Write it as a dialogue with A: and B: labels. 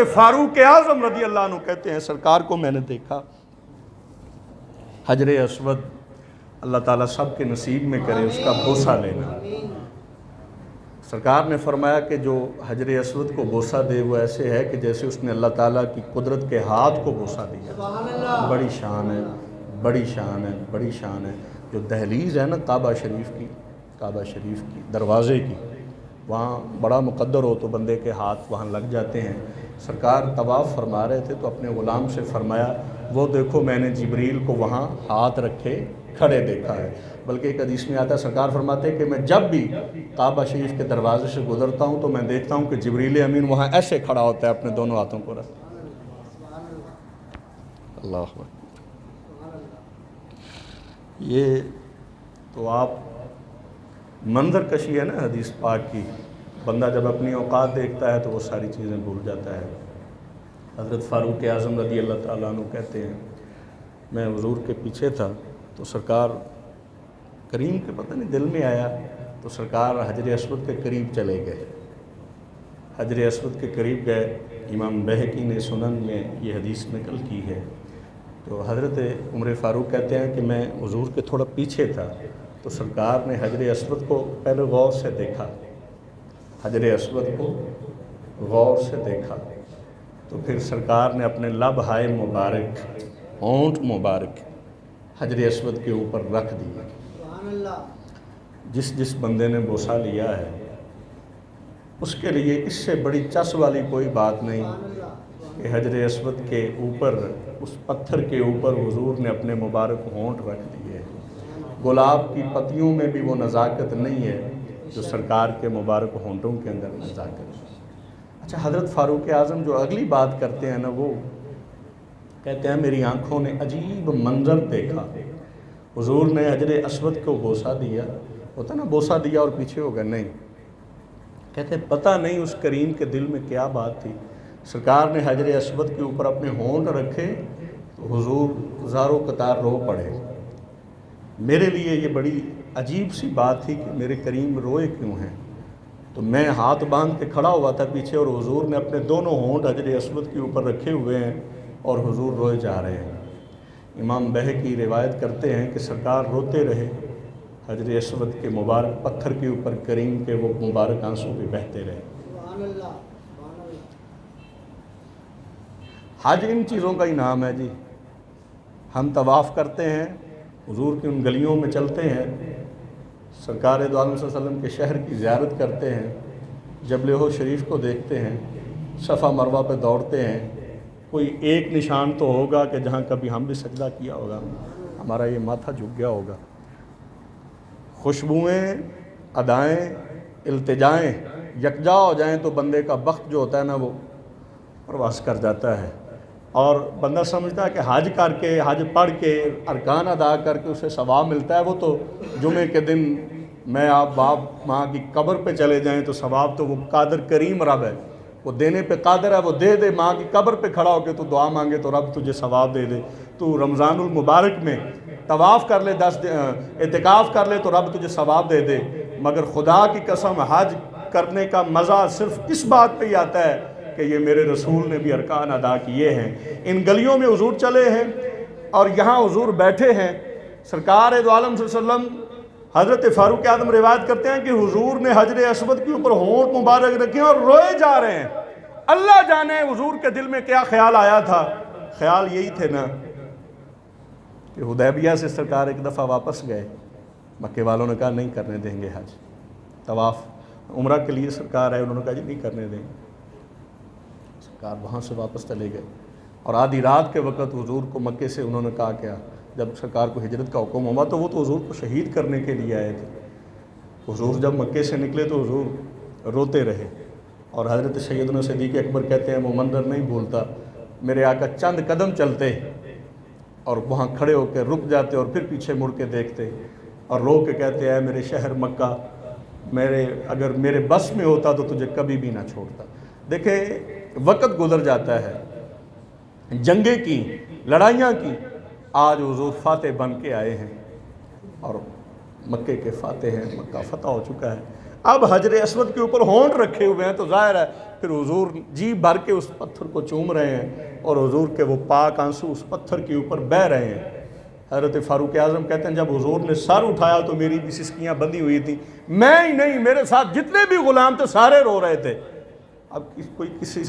A: फारूक आज़म रज़ी अल्लाह अन्हु कहते हैं सरकार को मैंने देखा, हजर अस्वद, अल्लाह ताला सब के नसीब में करे उसका बोसा लेना। सरकार ने फरमाया कि जो हजर अस्वद को बोसा दे वो ऐसे है कि जैसे उसने अल्लाह ताला की कुदरत के हाथ को बोसा दिया। बड़ी शान है, बड़ी शान है, बड़ी शान है। जो दहलीज़ है ना काबा शरीफ की दरवाज़े की, वहाँ बड़ा मुक़द्दर हो तो बंदे के हाथ वहाँ लग जाते हैं। सरकार तवाफ़ फरमा रहे थे तो अपने ग़ुलाम से फरमाया वो देखो मैंने जिब्रील को वहाँ हाथ रखे खड़े देखा है। बल्कि एक हदीस में आता है सरकार फरमाते हैं कि मैं जब भी काबा शरीफ के दरवाजे से गुज़रता हूँ तो मैं देखता हूँ कि जिब्रील अमीन वहाँ ऐसे खड़ा होता है अपने दोनों हाथों को रख। अल्लाह अकबर। ये तो आप मंजर कशी है ना हदीस पाक की, बंदा जब अपनी औकात देखता है तो वो सारी चीज़ें भूल जाता है। हज़रत फ़ारूक आज़म रज़ी अल्लाह ताला अन्हु कहते हैं मैं हुज़ूर के पीछे था तो सरकार करीम के पता नहीं दिल में आया तो सरकार हजर अस्वद के करीब चले गए। हजर अस्वद के करीब गए। इमाम बहकी ने सुनन में ये हदीस नकल की है। तो हज़रत उमर फ़ारूक कहते हैं कि मैं हुज़ूर के थोड़ा पीछे था तो सरकार ने हजर अस्वद को पहले गौर से देखा, हजर अस्वद को गौर से देखा तो फिर सरकार ने अपने लब हाय मुबारक, होंठ मुबारक हजर अस्वद के ऊपर रख दिए। जिस बंदे ने बोसा लिया है उसके लिए इससे बड़ी चस वाली कोई बात नहीं कि हजर अस्वद के ऊपर, उस पत्थर के ऊपर हुजूर ने अपने मुबारक होंठ रख दिए। गुलाब की पत्तियों में भी वो नज़ाकत नहीं है जो सरकार के मुबारक होंठों के अंदर नज़ाकत है। अच्छा, हज़रत फ़ारूक आज़म जो अगली बात करते हैं ना, वो कहते हैं मेरी आँखों ने अजीब मंज़र देखा। हुजूर ने हजर अस्वद को बोसा दिया, होता ना बोसा दिया और पीछे हो गए, नहीं। कहते पता नहीं उस करीम के दिल में क्या बात थी। सरकार ने हजर अस्वद के ऊपर अपने होंठ रखे तो हुजूर ज़ारो कतार रो पड़े। मेरे लिए ये बड़ी अजीब सी बात थी कि मेरे करीम रोए क्यों हैं। तो मैं हाथ बांध के खड़ा हुआ था पीछे और हुजूर ने अपने दोनों होंठ हजर अस्वद के ऊपर रखे हुए हैं और हुजूर रोए जा रहे हैं। इमाम बहकी रिवायत करते हैं कि सरकार रोते रहे, हजर अस्वद के मुबारक पत्थर के ऊपर करीम के वो मुबारक आंसू भी बहते रहे। हज इन चीज़ों का ही नाम है जी। हम तवाफ़ करते हैं, हुजूर की उन गलियों में चलते हैं, सरकार दो आलम सल्लल्लाहु अलैहि वसल्लम के शहर की ज़ियारत करते हैं, जबल हो शरीफ को देखते हैं, सफ़ा मरवा पे दौड़ते हैं। कोई एक निशान तो होगा कि जहाँ कभी हम भी सजदा किया होगा, हमारा ये माथा झुक गया होगा। खुशबुएँ, अदाएँ, इल्तिजाएँ यकजा हो जाएँ तो बंदे का बख्त जो होता है ना वो प्रवास कर जाता है। और बंदा समझता है कि हज करके, हज पढ़ के, अरकान अदा करके उसे सवाब मिलता है। वो तो जुमे के दिन मैं आप बाप माँ की कब्र पे चले जाएं तो सवाब तो वो कादर करीम रब है, वो देने पे कादर है, वो दे दे। माँ की कब्र पे खड़ा होकर तो दुआ मांगे तो रब तुझे सवाब दे दे। तू रमज़ानुल मुबारक में तवाफ़ कर ले, 10 एतिकाफ़ कर ले तो रब तुझे सवाब दे दे। मगर खुदा की कसम हज करने का मज़ा सिर्फ़ इस बात पे ही आता है कि ये मेरे रसूल ने भी अरकान अदा किए हैं। इन गलियों में हुजूर चले हैं और यहाँ हुजूर बैठे हैं। सरकार दो आलम सल्लल्लाहु अलैहि वसल्लम हज़रत फ़ारूक आज़म रिवायत करते हैं कि हुजूर ने हजर अस्वद के ऊपर होंठ मुबारक रखे और रोए जा रहे हैं। अल्लाह जाने हुजूर के दिल में क्या ख्याल आया था। ख्याल यही थे ना कि हुदैबिया से सरकार एक दफ़ा वापस गए, मक्के वालों ने कहा नहीं करने देंगे हज, तवाफ़ उम्रा के लिए सरकार है, उन्होंने कहा जी नहीं करने देंगे। सरकार वहाँ से वापस चले गए और आधी रात के वक़्त हुजूर को मक्के से उन्होंने कहा क्या, जब सरकार को हिजरत का हुक्म हुआ तो वो तो हुजूर को शहीद करने के लिए आए थे। हुजूर जब मक्के से निकले तो हुजूर रोते रहे और हज़रत सैयदना सिद्दीक़ अकबर कहते हैं वो मंजर नहीं भूलता। मेरे आका चंद कदम चलते और वहाँ खड़े होकर रुक जाते और फिर पीछे मुड़ के देखते और रो के कहते हैं मेरे शहर मक्का, अगर मेरे बस में होता तो तुझे कभी भी ना छोड़ता। देखें वक़्त गुजर जाता है, जंगें की, लड़ाइयाँ की, आज हुजूर फ़ातह बन के आए हैं और मक्के के फ़ातह हैं, मक्का फ़तह हो चुका है। अब हजर अस्वद के ऊपर होंठ रखे हुए हैं तो ज़ाहिर है پھر حضور جی بھر کے اس پتھر کو چوم رہے ہیں اور حضور کے وہ پاک آنسو اس پتھر کے اوپر بہہ رہے ہیں۔ حضرت فاروق اعظم کہتے ہیں جب حضور نے سر اٹھایا تو میری بھی سسکیاں بندھی ہوئی تھیں، میں ہی نہیں میرے ساتھ جتنے بھی غلام تھے سارے رو رہے تھے۔ اب کوئی کسی